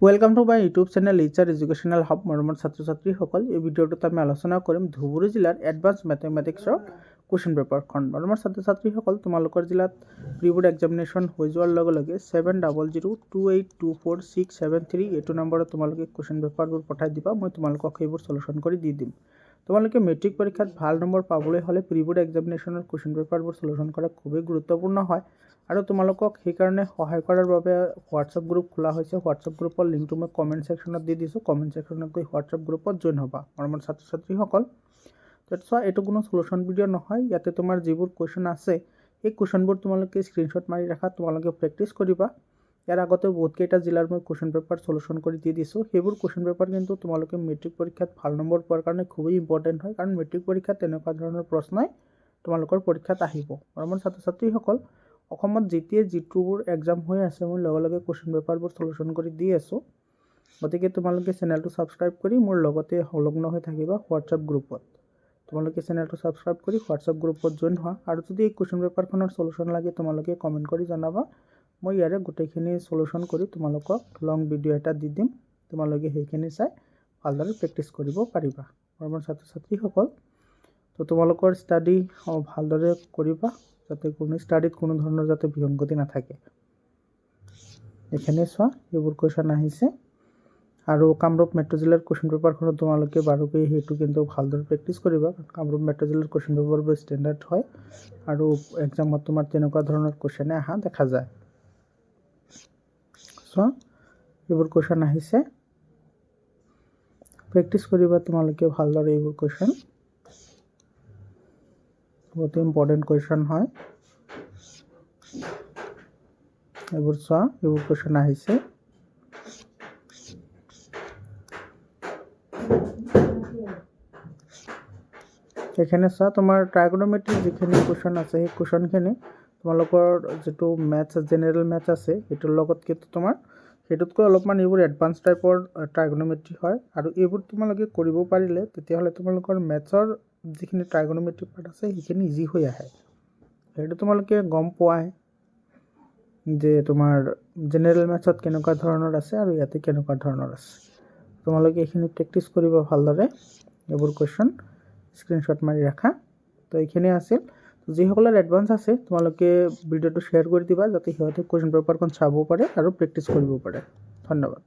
Welcome to my YouTube channel ইচাৰ educational hub মৰমৰ ছাত্ৰ ছাত্ৰীসকল। এই ভিডিঅ'টোত আমি আলোচনা কৰিম ধুবুৰী জিলাৰ এডভান্স মেথমেটিক্সৰ কুৱেশ্যন পেপাৰখন। মৰমৰ ছাত্ৰ ছাত্ৰীসকল, তোমালোকৰ জিলাত প্ৰি বোৰ্ড এক্সামিনেশ্যন হৈ যোৱাৰ লগে লগে 7002282467 এইটো নম্বৰত তোমালোকে কুৱেশ্যন পেপাৰবোৰ পঠাই দিবা। মই তোমালোকক সেইবোৰ সলিউশ্যন কৰি দি দিম। তোমালোকে মেট্ৰিক পৰীক্ষাত ভাল নম্বৰ পাবলৈ হ'লে প্ৰি বোৰ্ড এক্সামিনেশ্যনৰ কুৱেশ্যন পেপাৰবোৰ সলিউশ্যন কৰা খুবেই গুৰুত্বপূৰ্ণ হয়। আৰু তোমালোকক সেইকাৰণে সহায় কৰাৰ বাবে হোৱাটছআপ গ্ৰুপ খোলা হৈছে। হোৱাটছআপ গ্ৰুপৰ লিংকটো মই কমেণ্ট ছেকশ্যনত দি দিছোঁ। কমেণ্ট ছেকশ্যনত গৈ হোৱাটছআপ গ্ৰুপত জইন হ'বা মৰমৰ ছাত্ৰ ছাত্ৰীসকল। চোৱা, এইটো কোনো সলিউশ্যন ভিডিঅ' নহয়। ইয়াতে তোমাৰ যিবোৰ কুৱেশ্যন আছে সেই কুৱেশ্যনবোৰ তোমালোকে স্ক্ৰীনশ্বট মাৰি ৰাখা, তোমালোকে প্ৰেক্টিছ কৰিবা। ইয়াৰ আগতে বহুতকেইটা জিলাৰ মই কুৱেশ্যন পেপাৰ সলিউশ্যন কৰি দি দিছোঁ। সেইবোৰ কুৱেশ্যন পেপাৰ কিন্তু তোমালোকে মেট্ৰিক পৰীক্ষাত ভাল নম্বৰ পোৱাৰ কাৰণে খুবেই ইম্পৰ্টেণ্ট হয়, কাৰণ মেট্ৰিক পৰীক্ষাত তেনেকুৱা ধৰণৰ প্ৰশ্নই তোমালোকৰ পৰীক্ষাত আহিব। মৰমৰ ছাত্ৰ ছাত্ৰীসকল, অসমত যেতিয়াই যিটোবোৰ এক্সাম হৈ আছে মই লগে লগে কুৱেশ্যন পেপাৰবোৰ সলিউশ্যন কৰি দি আছোঁ। গতিকে তোমালোকে চেনেলটো ছাবস্ক্ৰাইব কৰি মোৰ লগতে সংলগ্ন হৈ থাকিবা হোৱাটছআপ গ্ৰুপত। তোমালোকে চেনেলটো ছাবস্ক্ৰাইব কৰি হোৱাটছআপ গ্ৰুপত জইন হোৱা। আৰু যদি এই কুৱেশ্যন পেপাৰখনৰ সলিউশ্যন লাগে তোমালোকে কমেণ্ট কৰি জনাবা। মই ইয়াৰে গোটেইখিনি সলিউশ্যন কৰি তোমালোকক লং ভিডিঅ' এটা দি দিম। তোমালোকে সেইখিনি চাই ভালদৰে প্ৰেক্টিছ কৰিব পাৰিবা মৰমৰ ছাত্ৰ ছাত্ৰীসকল। তো তোমালোকৰ ষ্টাডি ভালদৰে কৰিবা, যাতে কোনো ষ্টাডিত কোনো ধৰণৰ যাতে বিসংগতি নাথাকে। এইখিনি চোৱা, এইবোৰ কুৱেশ্যন আহিছে। আৰু কামৰূপ মেট্ৰ' জিলাৰ কুৱেশ্যন পেপাৰখনত তোমালোকে বাৰুকৈ সেইটো কিন্তু ভালদৰে প্ৰেক্টিছ কৰিবা। কামৰূপ মেট্ৰ' জিলাৰ কুৱেশ্যন পেপাৰবোৰ ষ্টেণ্ডাৰ্ড হয় আৰু এক্সামত তোমাৰ তেনেকুৱা ধৰণৰ কুৱেশ্যনে অহা দেখা যায়। চোৱা, এইবোৰ কুৱেশ্যন আহিছে, প্ৰেক্টিছ কৰিবা তোমালোকে ভালদৰে। এইবোৰ কুৱেশ্যন বহুত ইম্পৰ্টেণ্ট কুৱেশ্যন হয়। এইবোৰ চোৱা, এইবোৰ কুৱেশ্যন আহিছে। এইখিনি চোৱা, তোমাৰ ট্ৰাইগনমেট্ৰিক যিখিনি কুৱেশ্যন আছে সেই কুৱেশ্যনখিনি তোমালোকৰ যিটো মেথছ জেনেৰেল মেথছ আছে সেইটোৰ লগত কিন্তু তোমাৰ সেইটোতকৈ অলপমান এইবোৰ এডভান্স টাইপৰ ট্ৰাইগনমেট্ৰি হয়। আৰু এইবোৰ তোমালোকে কৰিব পাৰিলে তেতিয়াহ'লে তোমালোকৰ মেথছৰ যিখিনি ট্ৰাইগনমেট্ৰি পাৰ্ট আছে সেইখিনি ইজি হৈ আহে। সেইটো তোমালোকে গম পোৱাই যে তোমাৰ জেনেৰেল মেথছত কেনেকুৱা ধৰণৰ আছে আৰু ইয়াতে কেনেকুৱা ধৰণৰ আছে। তোমালোকে এইখিনি প্ৰেক্টিছ কৰিবা ভালদৰে। এইবোৰ কুৱেশ্যন স্ক্ৰীনশ্বট মাৰি ৰাখা। তো এইখিনি আছিল। যিসকলৰ এডভান্স আছে তোমালোকে ভিডিঅ'টো শ্বেয়াৰ কৰি দিবা, যাতে সিহঁতে কুৱেশ্যন পেপাৰখন চাব পাৰে আৰু প্ৰেক্টিছ কৰিব পাৰে। ধন্যবাদ।